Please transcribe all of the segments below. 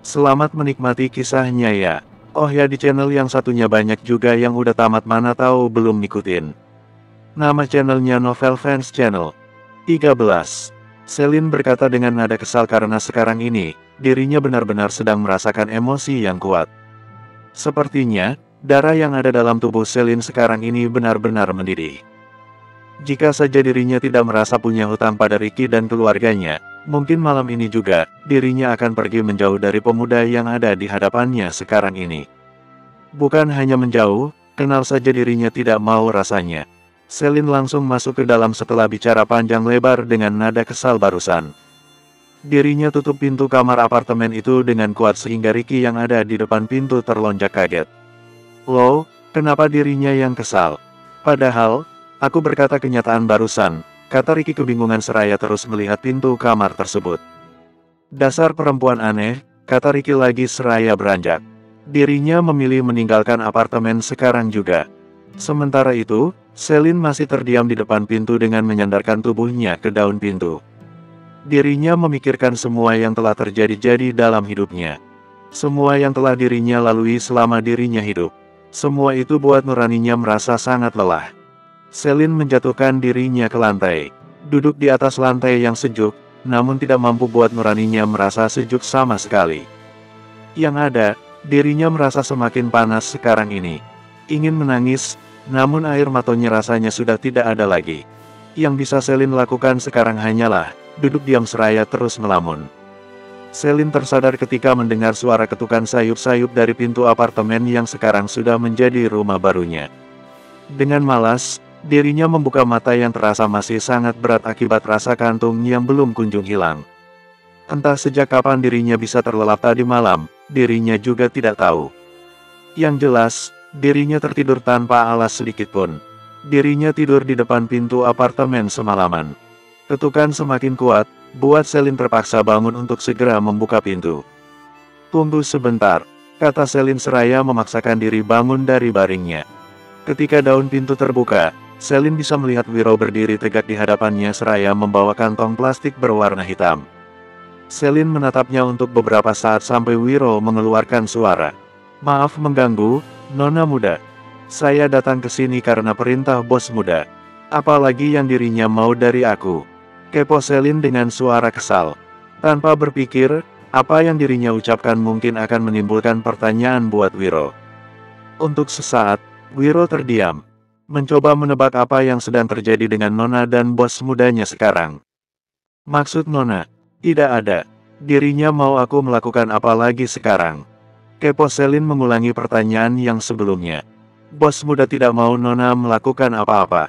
Selamat menikmati kisahnya ya. Oh ya, di channel yang satunya banyak juga yang udah tamat, mana tahu belum ngikutin. Nama channelnya Novel Fans Channel. 13. Selin berkata dengan nada kesal karena sekarang ini, dirinya benar-benar sedang merasakan emosi yang kuat. Sepertinya, darah yang ada dalam tubuh Selin sekarang ini benar-benar mendidih. Jika saja dirinya tidak merasa punya hutang pada Ricky dan keluarganya, mungkin malam ini juga, dirinya akan pergi menjauh dari pemuda yang ada di hadapannya sekarang ini. Bukan hanya menjauh, kenal saja dirinya tidak mau rasanya. Selin langsung masuk ke dalam setelah bicara panjang lebar dengan nada kesal barusan. Dirinya tutup pintu kamar apartemen itu dengan kuat sehingga Ricky yang ada di depan pintu terlonjak kaget. Loh, kenapa dirinya yang kesal? Padahal, aku berkata kenyataan barusan, kata Ricky kebingungan seraya terus melihat pintu kamar tersebut. Dasar perempuan aneh, kata Ricky lagi seraya beranjak. Dirinya memilih meninggalkan apartemen sekarang juga. Sementara itu, Selin masih terdiam di depan pintu dengan menyandarkan tubuhnya ke daun pintu. Dirinya memikirkan semua yang telah terjadi dalam hidupnya. Semua yang telah dirinya lalui selama dirinya hidup. Semua itu buat nuraninya merasa sangat lelah. Selin menjatuhkan dirinya ke lantai. Duduk di atas lantai yang sejuk, namun tidak mampu buat nuraninya merasa sejuk sama sekali. Yang ada, dirinya merasa semakin panas sekarang ini. Ingin menangis, namun air matanya rasanya sudah tidak ada lagi. Yang bisa Selin lakukan sekarang hanyalah, duduk diam seraya terus melamun. Selin tersadar ketika mendengar suara ketukan sayup-sayup dari pintu apartemen yang sekarang sudah menjadi rumah barunya. Dengan malas, dirinya membuka mata yang terasa masih sangat berat akibat rasa kantung yang belum kunjung hilang. Entah sejak kapan dirinya bisa terlelap tadi malam, dirinya juga tidak tahu. Yang jelas, dirinya tertidur tanpa alas sedikitpun. Dirinya tidur di depan pintu apartemen semalaman. Ketukan semakin kuat, buat Selin terpaksa bangun untuk segera membuka pintu. Tunggu sebentar, kata Selin seraya memaksakan diri bangun dari baringnya. Ketika daun pintu terbuka, Selin bisa melihat Wiro berdiri tegak di hadapannya seraya membawa kantong plastik berwarna hitam. Selin menatapnya untuk beberapa saat sampai Wiro mengeluarkan suara. Maaf mengganggu, Nona muda. Saya datang ke sini karena perintah bos muda. Apalagi yang dirinya mau dari aku. Kepo Selin dengan suara kesal. Tanpa berpikir, apa yang dirinya ucapkan mungkin akan menimbulkan pertanyaan buat Wiro. Untuk sesaat, Wiro terdiam. Mencoba menebak apa yang sedang terjadi dengan Nona dan bos mudanya sekarang. Maksud Nona? Tidak ada. Dirinya mau aku melakukan apa lagi sekarang? Kepo Selin mengulangi pertanyaan yang sebelumnya. Bos muda tidak mau Nona melakukan apa-apa.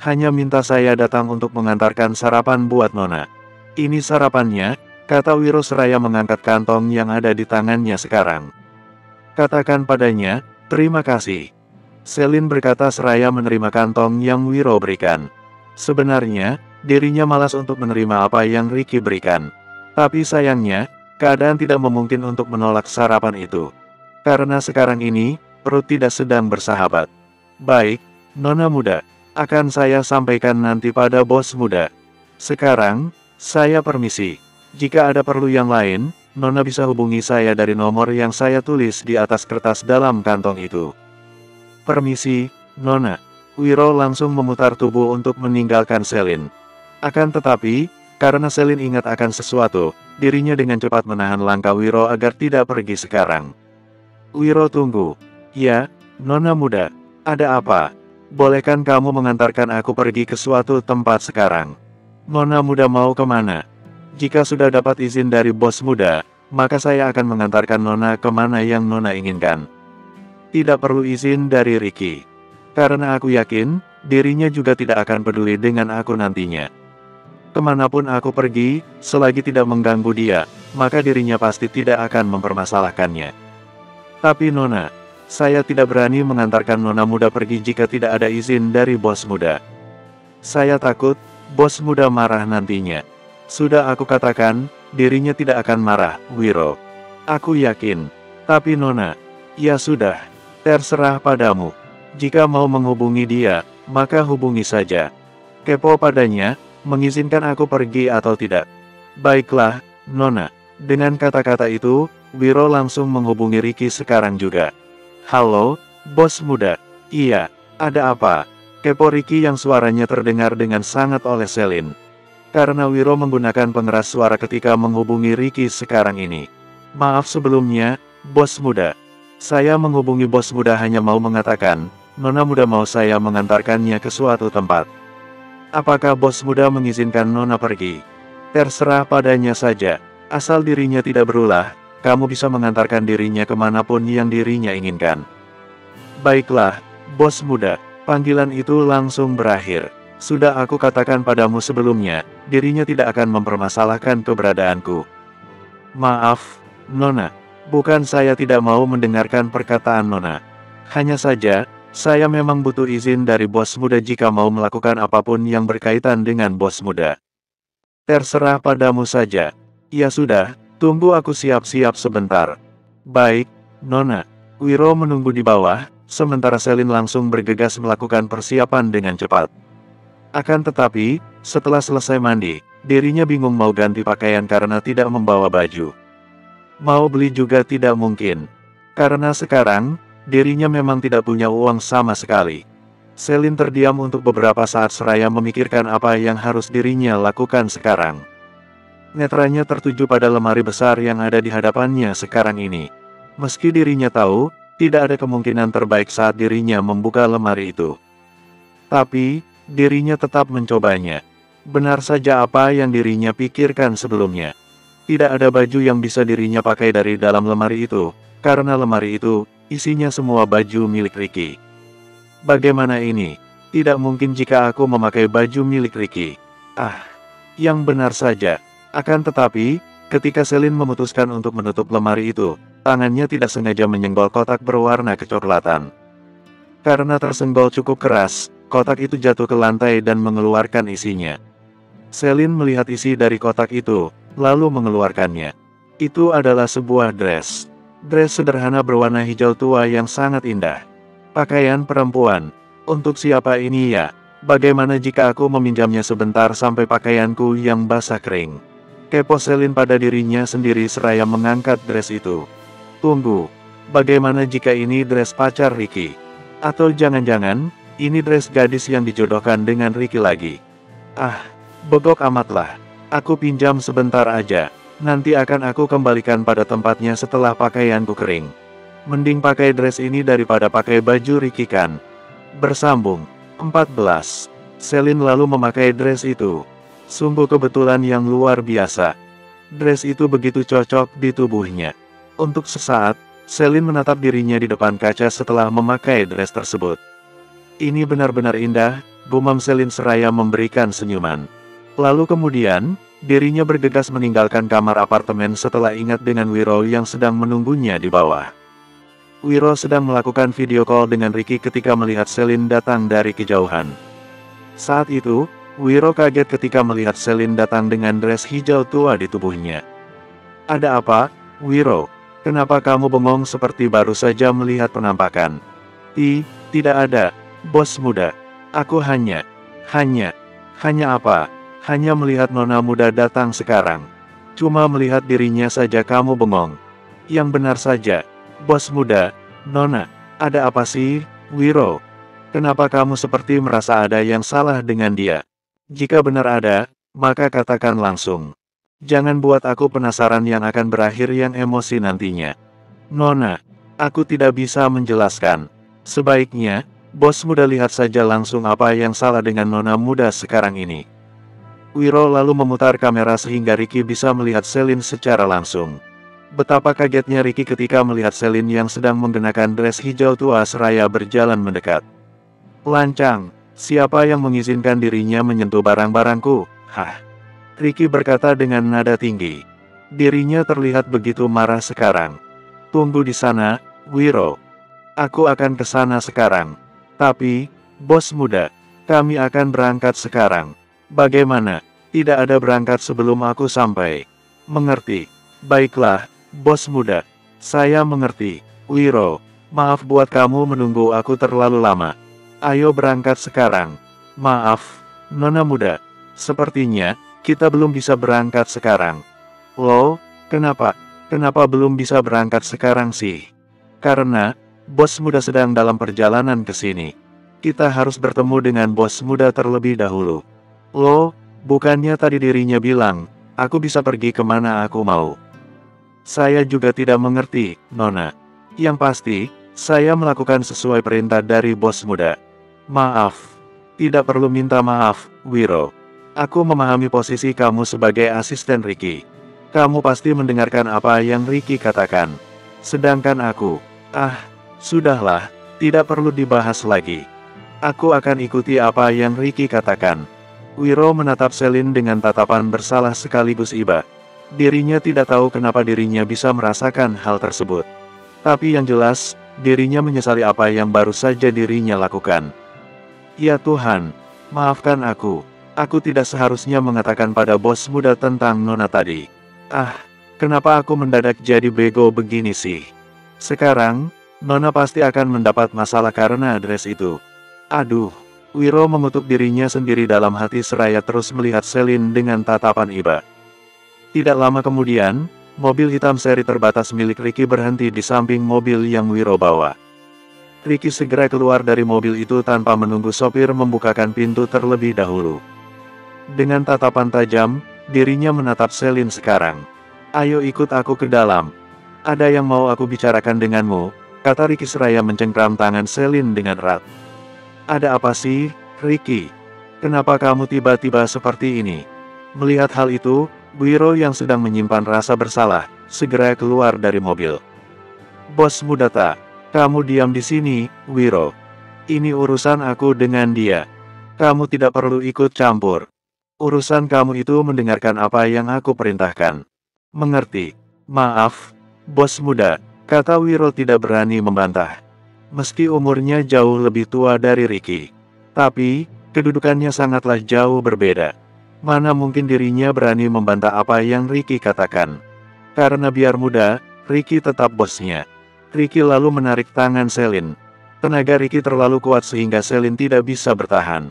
Hanya minta saya datang untuk mengantarkan sarapan buat Nona. Ini sarapannya, kata Wiro seraya mengangkat kantong yang ada di tangannya sekarang. Katakan padanya, terima kasih. Selin berkata seraya menerima kantong yang Wiro berikan. Sebenarnya, dirinya malas untuk menerima apa yang Ricky berikan. Tapi sayangnya, keadaan tidak memungkinkan untuk menolak sarapan itu. Karena sekarang ini, perut tidak sedang bersahabat. Baik, Nona muda. Akan saya sampaikan nanti pada bos muda. Sekarang, saya permisi. Jika ada perlu yang lain, Nona bisa hubungi saya dari nomor yang saya tulis di atas kertas dalam kantong itu. Permisi, Nona. Wiro langsung memutar tubuh untuk meninggalkan Selin. Akan tetapi, karena Selin ingat akan sesuatu, dirinya dengan cepat menahan langkah Wiro agar tidak pergi sekarang. Wiro tunggu. Ya, Nona muda. Ada apa? Bolehkan kamu mengantarkan aku pergi ke suatu tempat sekarang? Nona muda mau kemana? Jika sudah dapat izin dari bos muda, maka saya akan mengantarkan Nona kemana yang Nona inginkan. Tidak perlu izin dari Ricky. Karena aku yakin, dirinya juga tidak akan peduli dengan aku nantinya. Kemanapun aku pergi, selagi tidak mengganggu dia, maka dirinya pasti tidak akan mempermasalahkannya. Tapi Nona, saya tidak berani mengantarkan Nona muda pergi jika tidak ada izin dari bos muda. Saya takut, bos muda marah nantinya. Sudah aku katakan, dirinya tidak akan marah, Wiro. Aku yakin. Tapi Nona, ya sudah, terserah padamu. Jika mau menghubungi dia, maka hubungi saja. Kepo padanya, mengizinkan aku pergi atau tidak. Baiklah, Nona. Dengan kata-kata itu, Wiro langsung menghubungi Ricky sekarang juga. Halo, bos muda. Iya, ada apa? Kepo Ricky yang suaranya terdengar dengan sangat oleh Selin. Karena Wiro menggunakan pengeras suara ketika menghubungi Ricky sekarang ini. Maaf sebelumnya, bos muda. Saya menghubungi bos muda hanya mau mengatakan, Nona muda mau saya mengantarkannya ke suatu tempat. Apakah bos muda mengizinkan Nona pergi? Terserah padanya saja. Asal dirinya tidak berulah, kamu bisa mengantarkan dirinya kemanapun yang dirinya inginkan. Baiklah, bos muda. Panggilan itu langsung berakhir. Sudah aku katakan padamu sebelumnya, dirinya tidak akan mempermasalahkan keberadaanku. Maaf, Nona. Bukan saya tidak mau mendengarkan perkataan Nona. Hanya saja, saya memang butuh izin dari bos muda jika mau melakukan apapun yang berkaitan dengan bos muda. Terserah padamu saja. Ya sudah, tunggu aku siap-siap sebentar. Baik, Nona. Wiro menunggu di bawah, sementara Selin langsung bergegas melakukan persiapan dengan cepat. Akan tetapi, setelah selesai mandi, dirinya bingung mau ganti pakaian karena tidak membawa baju. Mau beli juga tidak mungkin. Karena sekarang, dirinya memang tidak punya uang sama sekali. Selin terdiam untuk beberapa saat seraya memikirkan apa yang harus dirinya lakukan sekarang. Netranya tertuju pada lemari besar yang ada di hadapannya sekarang ini. Meski dirinya tahu, tidak ada kemungkinan terbaik saat dirinya membuka lemari itu. Tapi, dirinya tetap mencobanya. Benar saja apa yang dirinya pikirkan sebelumnya. Tidak ada baju yang bisa dirinya pakai dari dalam lemari itu, karena lemari itu, isinya semua baju milik Ricky. Bagaimana ini? Tidak mungkin jika aku memakai baju milik Ricky. Yang benar saja. Akan tetapi, ketika Selin memutuskan untuk menutup lemari itu, tangannya tidak sengaja menyenggol kotak berwarna kecoklatan. Karena tersenggol cukup keras, kotak itu jatuh ke lantai dan mengeluarkan isinya. Selin melihat isi dari kotak itu, lalu mengeluarkannya. Itu adalah sebuah dress. Dress sederhana berwarna hijau tua yang sangat indah. Pakaian perempuan. Untuk siapa ini ya? Bagaimana jika aku meminjamnya sebentar sampai pakaianku yang basah kering? Kepo Selin pada dirinya sendiri seraya mengangkat dress itu. Tunggu, bagaimana jika ini dress pacar Ricky? Atau jangan-jangan, ini dress gadis yang dijodohkan dengan Ricky lagi? Bogok amatlah. Aku pinjam sebentar aja, nanti akan aku kembalikan pada tempatnya setelah pakaianku kering. Mending pakai dress ini daripada pakai baju Ricky kan? Bersambung 14. Selin lalu memakai dress itu. Sungguh kebetulan yang luar biasa. Dress itu begitu cocok di tubuhnya. Untuk sesaat, Selin menatap dirinya di depan kaca setelah memakai dress tersebut. Ini benar-benar indah, gumam Selin seraya memberikan senyuman. Lalu kemudian, dirinya bergegas meninggalkan kamar apartemen setelah ingat dengan Wiro yang sedang menunggunya di bawah. Wiro sedang melakukan video call dengan Ricky ketika melihat Selin datang dari kejauhan. Saat itu, Wiro kaget ketika melihat Selin datang dengan dress hijau tua di tubuhnya. Ada apa, Wiro? Kenapa kamu bengong seperti baru saja melihat penampakan? Tidak ada, bos muda. Aku hanya apa? Hanya melihat nona muda datang sekarang. Cuma melihat dirinya saja kamu bengong. Yang benar saja, bos muda, nona, ada apa sih, Wiro? Kenapa kamu seperti merasa ada yang salah dengan dia? Jika benar ada, maka katakan langsung. Jangan buat aku penasaran yang akan berakhir yang emosi nantinya. Nona, aku tidak bisa menjelaskan. Sebaiknya, bos muda lihat saja langsung apa yang salah dengan nona muda sekarang ini. Wiro lalu memutar kamera sehingga Ricky bisa melihat Selin secara langsung. Betapa kagetnya Ricky ketika melihat Selin yang sedang menggunakan dress hijau tua seraya berjalan mendekat. Lancang, siapa yang mengizinkan dirinya menyentuh barang-barangku? Ricky berkata dengan nada tinggi. Dirinya terlihat begitu marah sekarang. Tunggu di sana, Wiro. Aku akan ke sana sekarang. Tapi, bos muda, kami akan berangkat sekarang. Bagaimana? Tidak ada berangkat sebelum aku sampai. Mengerti? Baiklah, bos muda. Saya mengerti. Wiro, maaf buat kamu menunggu aku terlalu lama. Ayo berangkat sekarang. Maaf, nona muda. Sepertinya, kita belum bisa berangkat sekarang. Loh, Kenapa? Kenapa belum bisa berangkat sekarang sih? Karena, bos muda sedang dalam perjalanan ke sini. Kita harus bertemu dengan bos muda terlebih dahulu. Loh, bukannya tadi dirinya bilang, aku bisa pergi kemana aku mau. Saya juga tidak mengerti, Nona. Yang pasti, saya melakukan sesuai perintah dari bos muda. Maaf. Tidak perlu minta maaf, Wiro. Aku memahami posisi kamu sebagai asisten Ricky. Kamu pasti mendengarkan apa yang Ricky katakan. Sedangkan aku, sudahlah, tidak perlu dibahas lagi. Aku akan ikuti apa yang Ricky katakan. Wiro menatap Selin dengan tatapan bersalah sekaligus iba. Dirinya tidak tahu kenapa dirinya bisa merasakan hal tersebut. Tapi yang jelas, dirinya menyesali apa yang baru saja dirinya lakukan. Ya Tuhan, maafkan aku. Aku tidak seharusnya mengatakan pada bos muda tentang Nona tadi. Kenapa aku mendadak jadi bego begini sih? Sekarang, Nona pasti akan mendapat masalah karena dress itu. Aduh, Wiro mengutuk dirinya sendiri dalam hati seraya terus melihat Selin dengan tatapan iba. Tidak lama kemudian, mobil hitam seri terbatas milik Ricky berhenti di samping mobil yang Wiro bawa. Ricky segera keluar dari mobil itu tanpa menunggu sopir membukakan pintu terlebih dahulu. Dengan tatapan tajam, dirinya menatap Selin sekarang. Ayo ikut aku ke dalam. Ada yang mau aku bicarakan denganmu, kata Ricky seraya mencengkram tangan Selin dengan erat. Ada apa sih, Ricky? Kenapa kamu tiba-tiba seperti ini? Melihat hal itu, Wiro yang sedang menyimpan rasa bersalah, segera keluar dari mobil. Bos muda tak, kamu diam di sini, Wiro. Ini urusan aku dengan dia. Kamu tidak perlu ikut campur. Urusan kamu itu mendengarkan apa yang aku perintahkan. Mengerti? Maaf, bos muda, kata Wiro tidak berani membantah. Meski umurnya jauh lebih tua dari Ricky, tapi, kedudukannya sangatlah jauh berbeda. Mana mungkin dirinya berani membantah apa yang Ricky katakan. Karena biar muda, Ricky tetap bosnya. Ricky lalu menarik tangan Selin. Tenaga Ricky terlalu kuat sehingga Selin tidak bisa bertahan.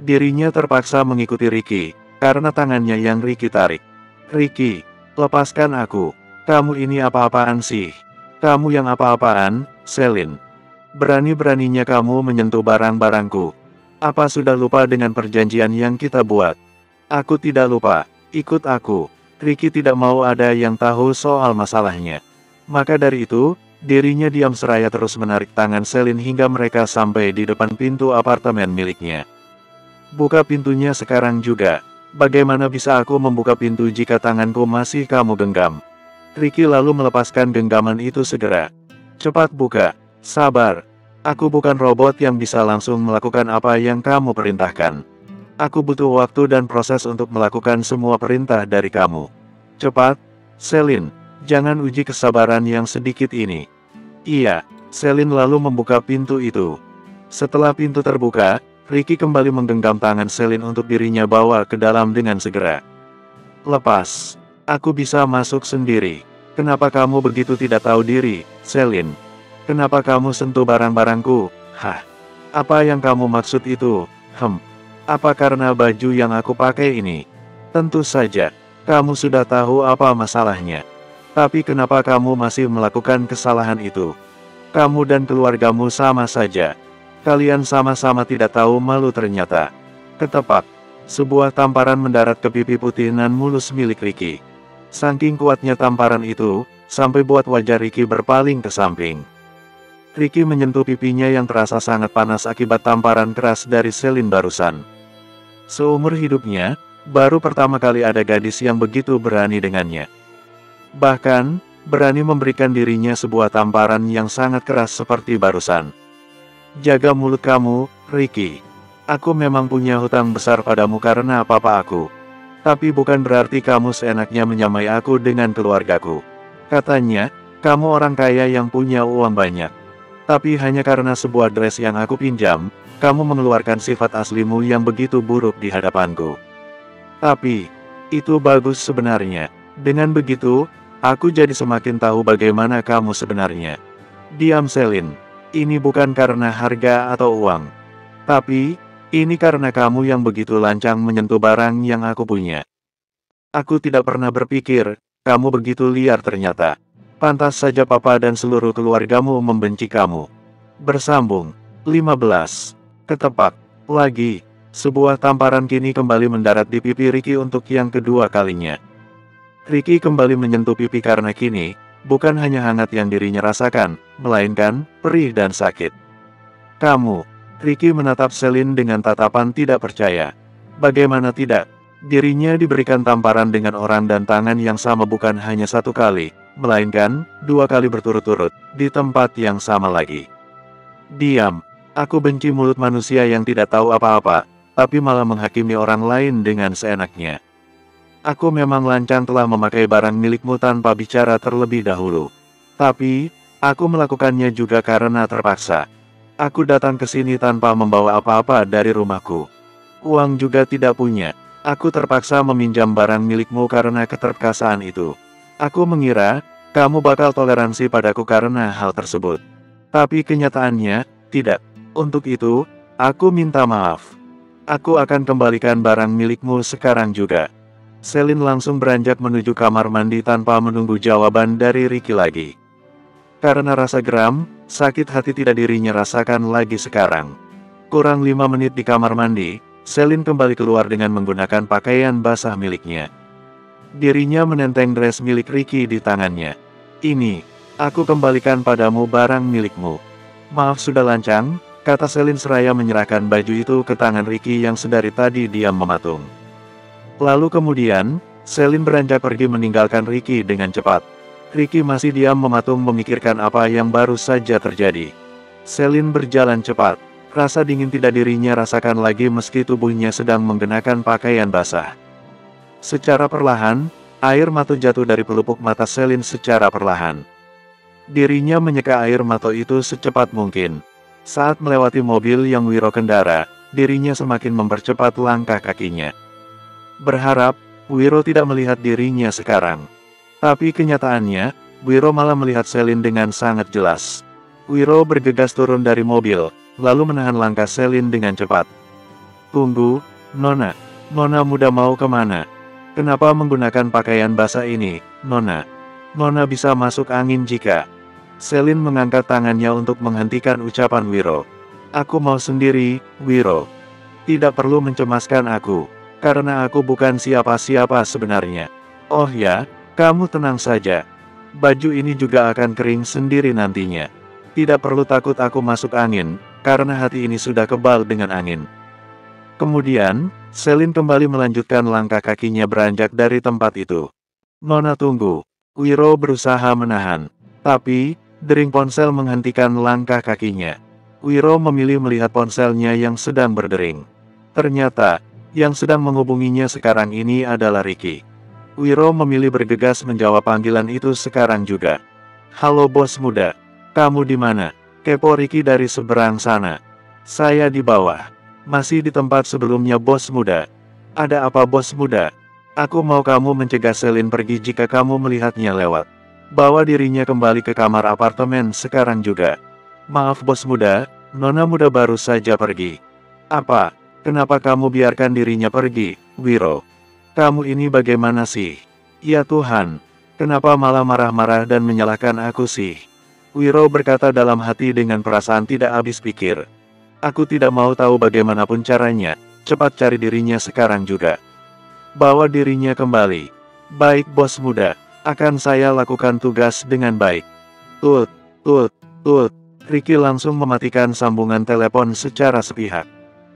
Dirinya terpaksa mengikuti Ricky, karena tangannya yang Ricky tarik. Ricky, lepaskan aku. Kamu ini apa-apaan sih? Kamu yang apa-apaan, Selin? Berani-beraninya kamu menyentuh barang-barangku. Apa sudah lupa dengan perjanjian yang kita buat? Aku tidak lupa, ikut aku. Ricky tidak mau ada yang tahu soal masalahnya. Maka dari itu, dirinya diam seraya terus menarik tangan Selin hingga mereka sampai di depan pintu apartemen miliknya. Buka pintunya sekarang juga. Bagaimana bisa aku membuka pintu jika tanganku masih kamu genggam? Ricky lalu melepaskan genggaman itu segera. Cepat buka. Sabar. Aku bukan robot yang bisa langsung melakukan apa yang kamu perintahkan. Aku butuh waktu dan proses untuk melakukan semua perintah dari kamu. Cepat, Selin. Jangan uji kesabaran yang sedikit ini. Iya, Selin lalu membuka pintu itu. Setelah pintu terbuka, Ricky kembali menggenggam tangan Selin untuk dirinya bawa ke dalam dengan segera. Lepas. Aku bisa masuk sendiri. Kenapa kamu begitu tidak tahu diri, Selin? Kenapa kamu sentuh barang-barangku? Apa yang kamu maksud itu? Apa karena baju yang aku pakai ini? Tentu saja, kamu sudah tahu apa masalahnya. Tapi kenapa kamu masih melakukan kesalahan itu? Kamu dan keluargamu sama saja. Kalian sama-sama tidak tahu malu ternyata. Ketepak. Sebuah tamparan mendarat ke pipi putih nan mulus milik Ricky. Saking kuatnya tamparan itu, sampai buat wajah Ricky berpaling ke samping. Ricky menyentuh pipinya yang terasa sangat panas akibat tamparan keras dari Selin barusan. Seumur hidupnya, baru pertama kali ada gadis yang begitu berani dengannya. Bahkan, berani memberikan dirinya sebuah tamparan yang sangat keras seperti barusan. Jaga mulut kamu, Ricky. Aku memang punya hutang besar padamu karena papa aku. Tapi bukan berarti kamu seenaknya menyamai aku dengan keluargaku. Katanya, kamu orang kaya yang punya uang banyak. Tapi hanya karena sebuah dress yang aku pinjam, kamu mengeluarkan sifat aslimu yang begitu buruk di hadapanku. Tapi, itu bagus sebenarnya. Dengan begitu, aku jadi semakin tahu bagaimana kamu sebenarnya. Diam Selin. Ini bukan karena harga atau uang. Tapi, ini karena kamu yang begitu lancang menyentuh barang yang aku punya. Aku tidak pernah berpikir, kamu begitu liar ternyata. Pantas saja papa dan seluruh keluargamu membenci kamu. Bersambung. 15. Ketepak. Lagi. Sebuah tamparan kini kembali mendarat di pipi Ricky untuk yang kedua kalinya. Ricky kembali menyentuh pipi karena kini, bukan hanya hangat yang dirinya rasakan, melainkan perih dan sakit. Kamu. Ricky menatap Celine dengan tatapan tidak percaya. Bagaimana tidak? Dirinya diberikan tamparan dengan orang dan tangan yang sama bukan hanya satu kali, melainkan 2 kali berturut-turut, di tempat yang sama lagi. Diam. Aku benci mulut manusia yang tidak tahu apa-apa, tapi malah menghakimi orang lain dengan seenaknya. Aku memang lancang telah memakai barang milikmu tanpa bicara terlebih dahulu. Tapi, aku melakukannya juga karena terpaksa. Aku datang ke sini tanpa membawa apa-apa dari rumahku. Uang juga tidak punya. Aku terpaksa meminjam barang milikmu karena keterpaksaan itu. Aku mengira, kamu bakal toleransi padaku karena hal tersebut. Tapi kenyataannya, tidak. Untuk itu, aku minta maaf. Aku akan kembalikan barang milikmu sekarang juga. Celine langsung beranjak menuju kamar mandi tanpa menunggu jawaban dari Ricky lagi. Karena rasa geram, sakit hati tidak dirinya rasakan lagi sekarang. Kurang 5 menit di kamar mandi, Celine kembali keluar dengan menggunakan pakaian basah miliknya. Dirinya menenteng dress milik Ricky di tangannya. Ini, aku kembalikan padamu barang milikmu. Maaf sudah lancang, kata Celine seraya menyerahkan baju itu ke tangan Ricky yang sedari tadi diam mematung. Lalu kemudian, Celine beranjak pergi meninggalkan Ricky dengan cepat. Ricky masih diam mematung memikirkan apa yang baru saja terjadi. Celine berjalan cepat. Rasa dingin tidak dirinya rasakan lagi meski tubuhnya sedang menggenakan pakaian basah. Secara perlahan, air mata jatuh dari pelupuk mata Celine secara perlahan. Dirinya menyeka air mata itu secepat mungkin. Saat melewati mobil yang Wiro kendara, dirinya semakin mempercepat langkah kakinya. Berharap, Wiro tidak melihat dirinya sekarang. Tapi kenyataannya, Wiro malah melihat Celine dengan sangat jelas. Wiro bergegas turun dari mobil, lalu menahan langkah Celine dengan cepat. Tunggu, Nona. Nona muda mau kemana? Kenapa menggunakan pakaian basah ini, Nona? Nona bisa masuk angin jika... Celine mengangkat tangannya untuk menghentikan ucapan Wiro. Aku mau sendiri, Wiro. Tidak perlu mencemaskan aku, karena aku bukan siapa-siapa sebenarnya. Oh ya, kamu tenang saja. Baju ini juga akan kering sendiri nantinya. Tidak perlu takut aku masuk angin, karena hati ini sudah kebal dengan angin. Kemudian, Celine kembali melanjutkan langkah kakinya beranjak dari tempat itu. Nona tunggu. Wiro berusaha menahan. Tapi, dering ponsel menghentikan langkah kakinya. Wiro memilih melihat ponselnya yang sedang berdering. Ternyata, yang sedang menghubunginya sekarang ini adalah Ricky. Wiro memilih bergegas menjawab panggilan itu sekarang juga. Halo bos muda. Kamu di mana? Kepo Ricky dari seberang sana. Saya di bawah. Masih di tempat sebelumnya bos muda. Ada apa bos muda? Aku mau kamu mencegah Celine pergi jika kamu melihatnya lewat. Bawa dirinya kembali ke kamar apartemen sekarang juga. Maaf bos muda, Nona muda baru saja pergi. Apa? Kenapa kamu biarkan dirinya pergi, Wiro? Kamu ini bagaimana sih? Ya Tuhan, kenapa malah marah-marah dan menyalahkan aku sih? Wiro berkata dalam hati dengan perasaan tidak habis pikir. Aku tidak mau tahu bagaimanapun caranya, cepat cari dirinya sekarang juga. Bawa dirinya kembali. Baik bos muda. Akan saya lakukan tugas dengan baik. Tut, tut, tut. Ricky langsung mematikan sambungan telepon secara sepihak.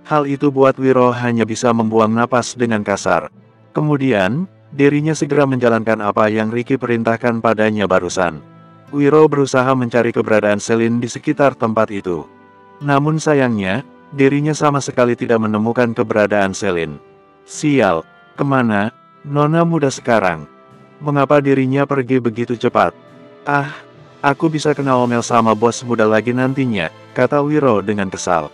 Hal itu buat Wiro hanya bisa membuang napas dengan kasar. Kemudian, dirinya segera menjalankan apa yang Ricky perintahkan padanya barusan. Wiro berusaha mencari keberadaan Celine di sekitar tempat itu. Namun sayangnya, dirinya sama sekali tidak menemukan keberadaan Celine. Sial, kemana, Nona muda sekarang? Mengapa dirinya pergi begitu cepat? Ah, aku bisa kena omel sama bos muda lagi nantinya, kata Wiro dengan kesal.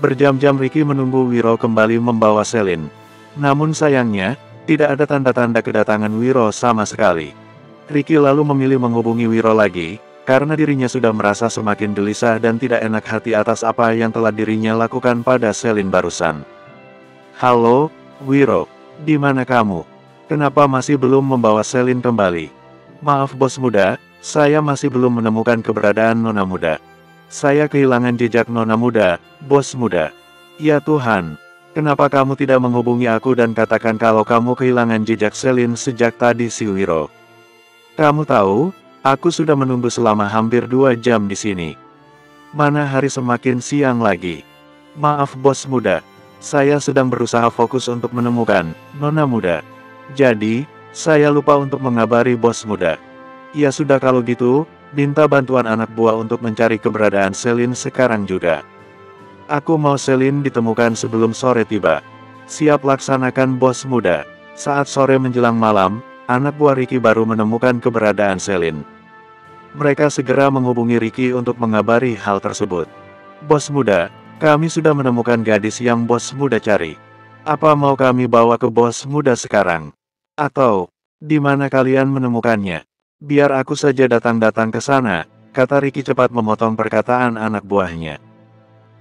Berjam-jam Ricky menunggu Wiro kembali membawa Celine. Namun sayangnya, tidak ada tanda-tanda kedatangan Wiro sama sekali. Ricky lalu memilih menghubungi Wiro lagi, karena dirinya sudah merasa semakin gelisah dan tidak enak hati atas apa yang telah dirinya lakukan pada Celine barusan. Halo, Wiro, di mana kamu? Kenapa masih belum membawa Selin kembali? Maaf bos muda, saya masih belum menemukan keberadaan Nona muda. Saya kehilangan jejak Nona muda, bos muda. Ya Tuhan, kenapa kamu tidak menghubungi aku dan katakan kalau kamu kehilangan jejak Selin sejak tadi Siwiro? Kamu tahu, aku sudah menunggu selama hampir 2 jam di sini. Mana hari semakin siang lagi. Maaf bos muda, saya sedang berusaha fokus untuk menemukan Nona muda. Jadi, saya lupa untuk mengabari bos muda. Ya sudah kalau gitu, minta bantuan anak buah untuk mencari keberadaan Selin sekarang juga. Aku mau Selin ditemukan sebelum sore tiba. Siap laksanakan bos muda. Saat sore menjelang malam, anak buah Ricky baru menemukan keberadaan Selin. Mereka segera menghubungi Ricky untuk mengabari hal tersebut. Bos muda, kami sudah menemukan gadis yang bos muda cari. Apa mau kami bawa ke bos muda sekarang? Atau, di mana kalian menemukannya? Biar aku saja datang-datang ke sana, kata Ricky cepat memotong perkataan anak buahnya.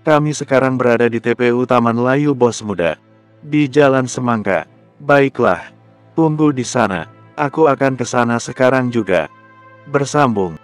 Kami sekarang berada di TPU Taman Layu bos muda. Di Jalan Semangka. Baiklah. Tunggu di sana. Aku akan ke sana sekarang juga. Bersambung.